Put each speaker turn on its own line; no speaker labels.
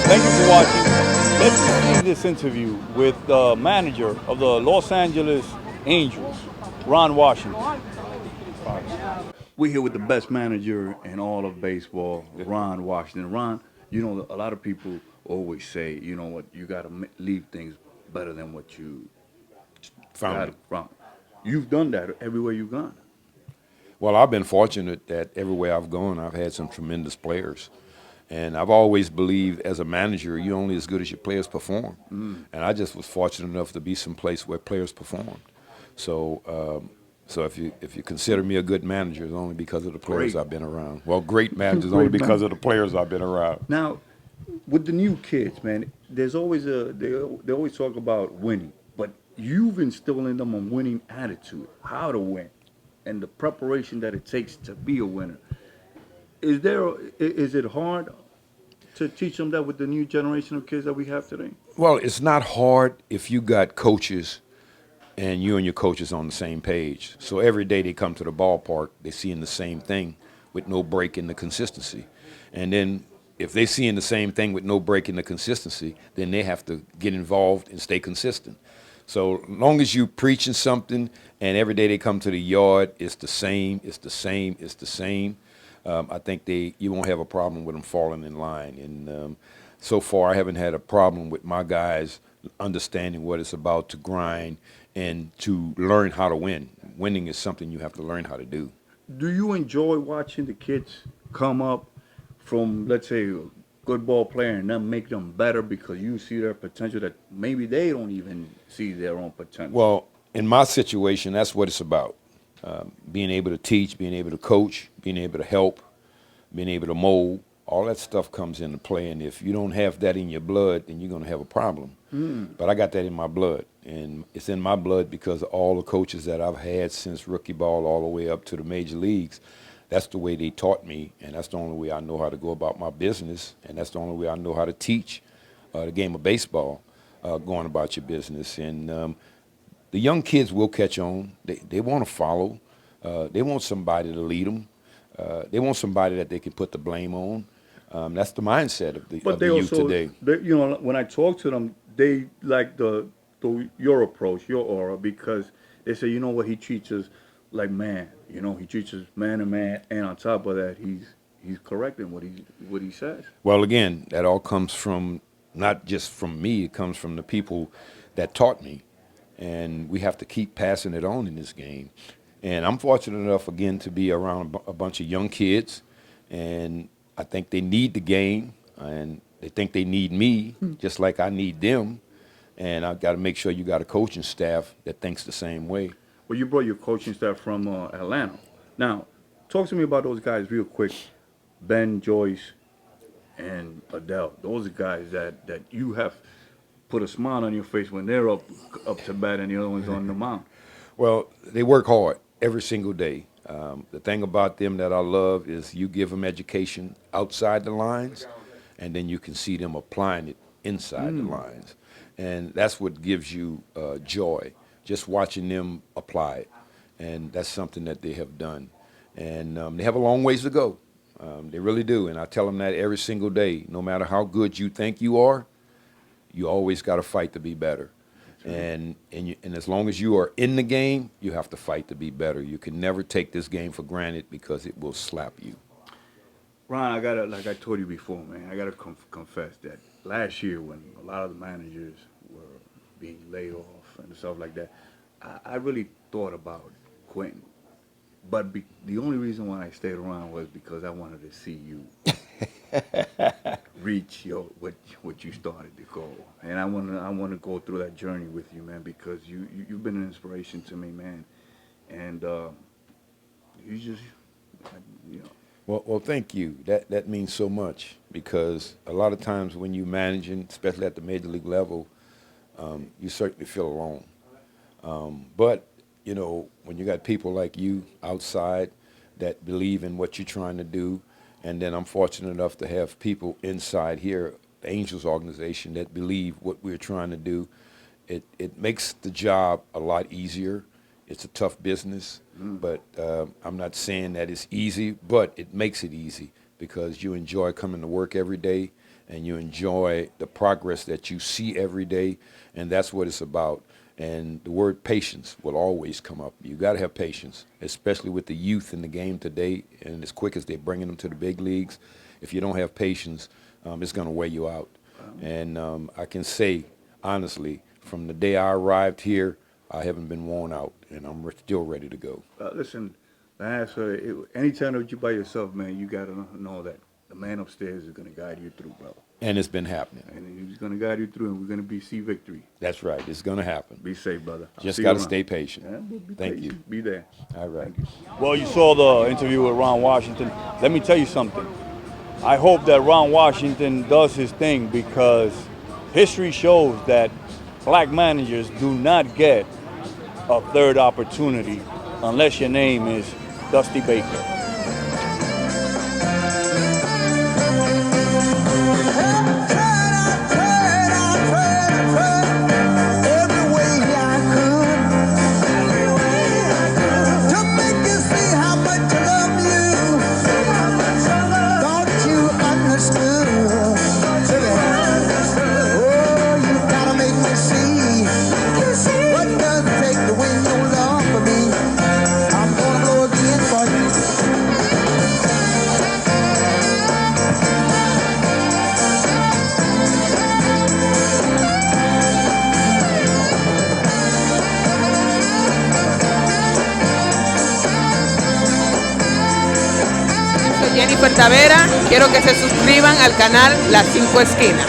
Thank you for watching. Let's begin this interview with the manager of the Los Angeles Angels, Ron Washington. We're here with the best manager in all of baseball, Ron Washington. Ron, you know, a lot of people always say, you know what, you got to leave things better than what you got
Found.
it from. You've done that everywhere you've gone.
Well, I've been fortunate that everywhere I've gone, I've had some tremendous players. And I've always believed as a manager, you're only as good as your players perform. And I just was fortunate enough to be someplace where players performed. So, so if you consider me a good manager, it's only because of the players
Great.
I've been around. Well, great managers only
Great
because
man.
of the players I've been around.
Now, with the new kids, man, there's always they always talk about winning, but you've instilled in them a winning attitude, how to win, and the preparation that it takes to be a winner. Is it hard to teach them that with the new generation of kids that we have today?
Well, it's not hard if you got coaches and you and your coaches on the same page. So every day they come to the ballpark, they're seeing the same thing with no break in the consistency. And then if they're seeing the same thing with no break in the consistency, then they have to get involved and stay consistent. So long as you preaching something and every day they come to the yard, it's the same, it's the same, it's the same. I think you won't have a problem with them falling in line. And so far, I haven't had a problem with my guys understanding what it's about to grind and to learn how to win. Winning is something you have to learn how to do.
Do you enjoy watching the kids come up from, let's say, a good ball player and then make them better because you see their potential that maybe they don't even see their own potential?
Well, in my situation, that's what it's about. Being able to teach, being able to coach, being able to help, being able to mold, all that stuff comes into play. And if you don't have that in your blood, then you're going to have a problem. But I got that in my blood. And it's in my blood because of all the coaches that I've had since rookie ball all the way up to the major leagues. That's the way they taught me, and that's the only way I know how to go about my business, and that's the only way I know how to teach the game of baseball, going about your business. And the young kids will catch on. They want to follow. They want somebody to lead them. They want somebody that they can put the blame on. That's the mindset of the,
But
of the
they
youth
also,
today.
you know, when I talk to them, they like your approach, your aura, because they say, you know what, he treats us like man. You know, he treats us man to man, and on top of that, he's correct in what he says.
Well, again, that all comes from not just from me. It comes from the people that taught me, and we have to keep passing it on in this game. And I'm fortunate enough again to be around a bunch of young kids, and I think they need the game, and they think they need me just like I need them. And I've got to make sure you got a coaching staff that thinks the same way.
Well, you brought your coaching staff from Atlanta. Now, talk to me about those guys real quick. Ben, Joyce, and Adele. Those are guys that you have put a smile on your face when they're up to bat and the other one's on the mound.
Well, they work hard every single day. The thing about them that I love is you give them education outside the lines, and then you can see them applying it inside the lines. And that's what gives you joy, just watching them apply it. And that's something that they have done. And they have a long ways to go. They really do. And I tell them that every single day. No matter how good you think you are, you always got to fight to be better. And as long as you are in the game, you have to fight to be better. You can never take this game for granted because it will slap you.
Ron, I gotta, like I told you before, man, I gotta confess that last year when a lot of the managers were being laid off and stuff like that, I really thought about quitting. But the only reason why I stayed around was because I wanted to see you reach what you started to go, and I want to go through that journey with you, man, because you've been an inspiration to me, man, and you just, you know.
Well, thank you. That means so much because a lot of times when you managing, especially at the major league level, you certainly feel alone. But you know, when you got people like you outside that believe in what you're trying to do, and then I'm fortunate enough to have people inside here, the Angels organization, that believe what we're trying to do, it makes the job a lot easier. It's a tough business, but I'm not saying that it's easy, but it makes it easy because you enjoy coming to work every day and you enjoy the progress that you see every day, and that's what it's about. And the word patience will always come up. You got to have patience, especially with the youth in the game today, and as quick as they're bringing them to the big leagues. If you don't have patience, it's going to wear you out. And I can say, honestly, from the day I arrived here, I haven't been worn out, and I'm still ready to go.
Listen, anytime that you're by yourself, man, you got to know that the man upstairs is going to guide you through, brother.
And it's been happening.
And he's going to guide you through, and we're going to see victory.
That's right. It's going to happen.
Be safe, brother.
Just got to stay patient.
Yeah,
Thank
patient.
you.
Be there.
All right.
Well, you saw the interview with Ron Washington. Let me tell you something. I hope that Ron Washington does his thing, because history shows that black managers do not get a third opportunity unless your name is Dusty Baker.
Jennifer Tavera, quiero que se suscriban al canal Las 5 Esquinas.